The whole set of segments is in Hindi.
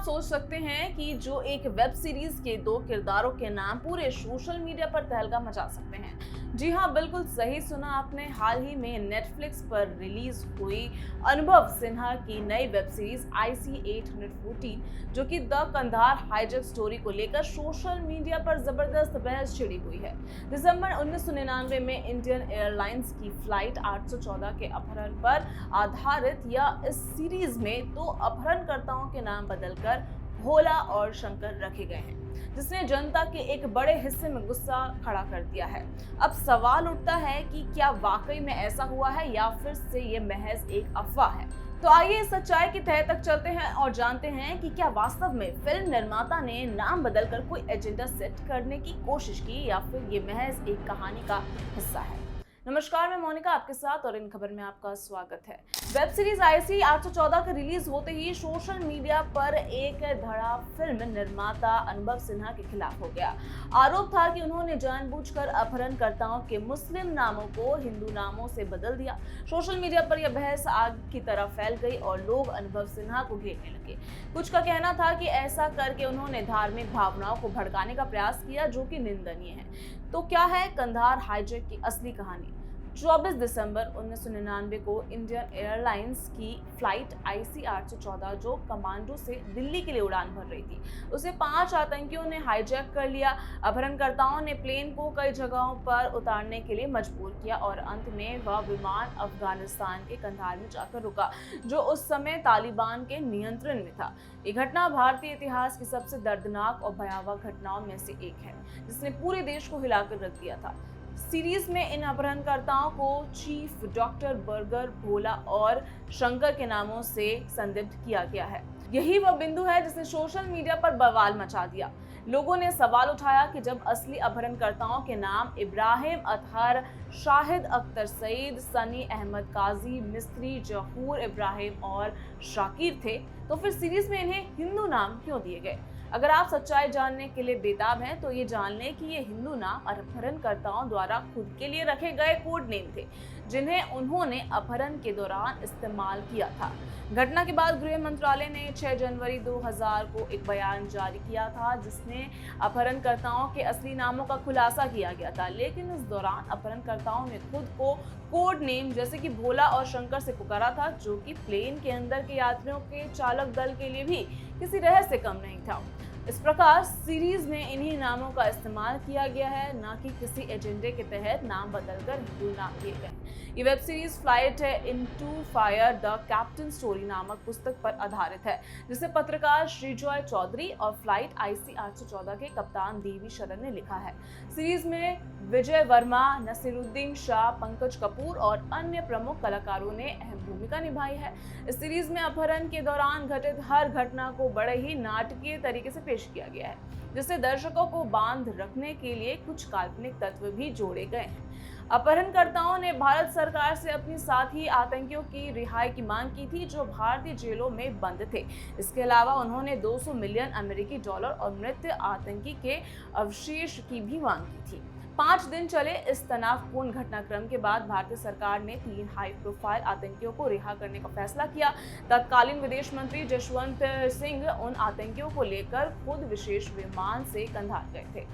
सोच सकते हैं कि जो एक वेब सीरीज के दो किरदारों के नाम पूरे सोशल मीडिया पर तहलका मचा सकते हैं। जी हाँ, बिल्कुल सही सुना आपने। हाल ही में नेटफ्लिक्स पर रिलीज हुई अनुभव सिन्हा की नई वेब सीरीज IC 814 जो कि द कंधार हाईजैक स्टोरी को लेकर सोशल मीडिया पर जबरदस्त बहस छिड़ी हुई है। दिसंबर 1999 में इंडियन एयरलाइंस की फ्लाइट 814 के अपहरण पर आधारित या इस सीरीज में दो अपहरणकर्ताओं के नाम बदलकर भोला और शंकर रखे गए हैं, जिसने जनता के एक बड़े हिस्से में गुस्सा खड़ा कर दिया है। अब सवाल उठता है कि क्या वाकई में ऐसा हुआ है या फिर से ये महज एक अफवाह है। तो आइए इस सच्चाई की तह तक चलते हैं और जानते हैं कि क्या वास्तव में फिल्म निर्माता ने नाम बदलकर कोई एजेंडा सेट करने की कोशिश की या फिर ये महज एक कहानी का हिस्सा है। नमस्कार, मैं मोनिका आपके साथ और इन खबर में आपका स्वागत है। वेब सीरीज IC 814 के रिलीज होते ही सोशल मीडिया पर एक धड़ा फिल्म निर्माता अनुभव सिन्हा के खिलाफ हो गया। आरोप था कि उन्होंने जानबूझकर अपहरणकर्ताओं के मुस्लिम नामों को हिंदू नामों से बदल दिया। सोशल मीडिया पर यह बहस आग की तरह फैल गई और लोग अनुभव सिन्हा को घेरने लगे। कुछ का कहना था कि ऐसा करके उन्होंने धार्मिक भावनाओं को भड़काने का प्रयास किया, जो कि निंदनीय है। तो क्या है कंधार हाईजैक की असली कहानी? 24 दिसंबर 1999 को इंडियन एयरलाइंस की फ्लाइट IC 814 जो कमांडो से दिल्ली के लिए उड़ान भर रही थी, उसे 5 आतंकियों ने हाईजैक कर लिया। अपहरणकर्ताओं ने प्लेन को कई जगहों पर उतारने के लिए मजबूर किया और अंत में वह विमान अफगानिस्तान के कंधार में जाकर रुका, जो उस समय तालिबान के नियंत्रण में था। ये घटना भारतीय इतिहास की सबसे दर्दनाक और भयावह घटनाओं में से एक है, जिसने पूरे देश को हिलाकर रख दिया था। सीरीज में इन अपहरणकर्ताओं को चीफ, डॉक्टर, बर्गर, भोला और शंकर के नामों से संदिग्ध किया गया है। यही वह बिंदु है जिसने सोशल मीडिया पर बवाल मचा दिया। लोगों ने सवाल उठाया कि जब असली अपहरणकर्ताओं के नाम इब्राहिम अतहर, शाहिद अख्तर सईद, सनी अहमद काजी, मिस्त्री, जहूर इब्राहिम और शाकिर थे, तो फिर सीरीज में इन्हें हिंदू नाम क्यों दिए गए? अगर आप सच्चाई जानने के लिए बेताब हैं तो ये जान लें कि ये हिंदू नाम अपहरणकर्ताओं द्वारा खुद के लिए रखे गए कोड नेम थे, जिन्हें उन्होंने अपहरण के दौरान इस्तेमाल किया था। घटना के बाद गृह मंत्रालय ने 6 जनवरी 2000 को एक बयान जारी किया था, जिसने अपहरणकर्ताओं के असली नामों का खुलासा किया गया था। लेकिन इस दौरान अपहरणकर्ताओं ने खुद को कोड नेम जैसे कि भोला और शंकर से पुकारा था, जो कि प्लेन के अंदर के यात्रियों के चालक दल के लिए भी किसी रहस्य से कम नहीं था। इस प्रकार सीरीज में इन्हीं नामों का इस्तेमाल किया गया है, न कि किसी एजेंडे के तहत नाम बदलकर हिंदू नाम दिए गए। ये web series flight into fire the captain story नामक पुस्तक पर आधारित है, जिसे पत्रकार श्रीजॉय चौधरी और फ्लाइट IC 814 के कप्तान देवी शरण ने लिखा है। सीरीज में विजय वर्मा, नसीरुद्दीन शाह, पंकज कपूर और अन्य प्रमुख कलाकारों ने अहम भूमिका निभाई है। इस सीरीज में अपहरण के दौरान घटित हर घटना को बड़े ही नाटकीय तरीके से पेश किया गया है, जिससे दर्शकों को बांध रखने के लिए कुछ काल्पनिक तत्व भी जोड़े गए हैं। अपहरणकर्ताओं ने भारत सरकार से अपनी साथी आतंकियों की रिहाई की मांग की थी, जो भारतीय जेलों में बंद थे। इसके अलावा उन्होंने 200 मिलियन अमेरिकी डॉलर और मृत आतंकी के अवशेष की भी मांग की थी। 5 दिन चले इस तनावपूर्ण घटनाक्रम के बाद भारतीय सरकार ने 3 हाई प्रोफाइल आतंकियों को रिहा करने का फैसला किया। तत्कालीन विदेश मंत्री जसवंत सिंह उन आतंकियों को लेकर खुद विशेष विमान से कंधार गए थे।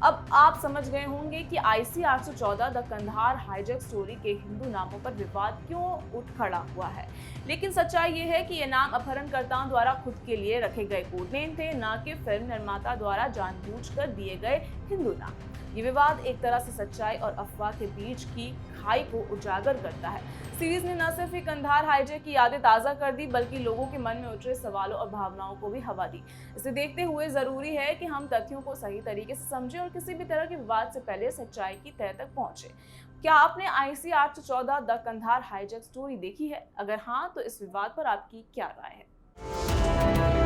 अब आप समझ गए होंगे कि IC 814 the Kandahar hijack story के हिंदू नामों पर विवाद क्यों उठ खड़ा हुआ है। लेकिन सच्चाई ये है कि ये नाम अपहरणकर्ताओं द्वारा खुद के लिए रखे गए कोड नेम थे, न कि फिल्म निर्माता द्वारा जानबूझकर दिए गए हिंदू नाम। ये विवाद एक तरह से सच्चाई और अफवाह के बीच की खाई को उजागर करता है। सीरीज ने न सिर्फ कंधार हाईजैक की यादें ताज़ा कर दी, बल्कि लोगों के मन में उठ रहे सवालों और भावनाओं को भी हवा दी। इसे देखते हुए जरूरी है कि हम तथ्यों को सही तरीके से समझें और किसी भी तरह के विवाद से पहले सच्चाई की तह तक पहुंचे। क्या आपने IC 814 the Kandahar hijack story देखी है? अगर हाँ, तो इस विवाद पर आपकी क्या राय है?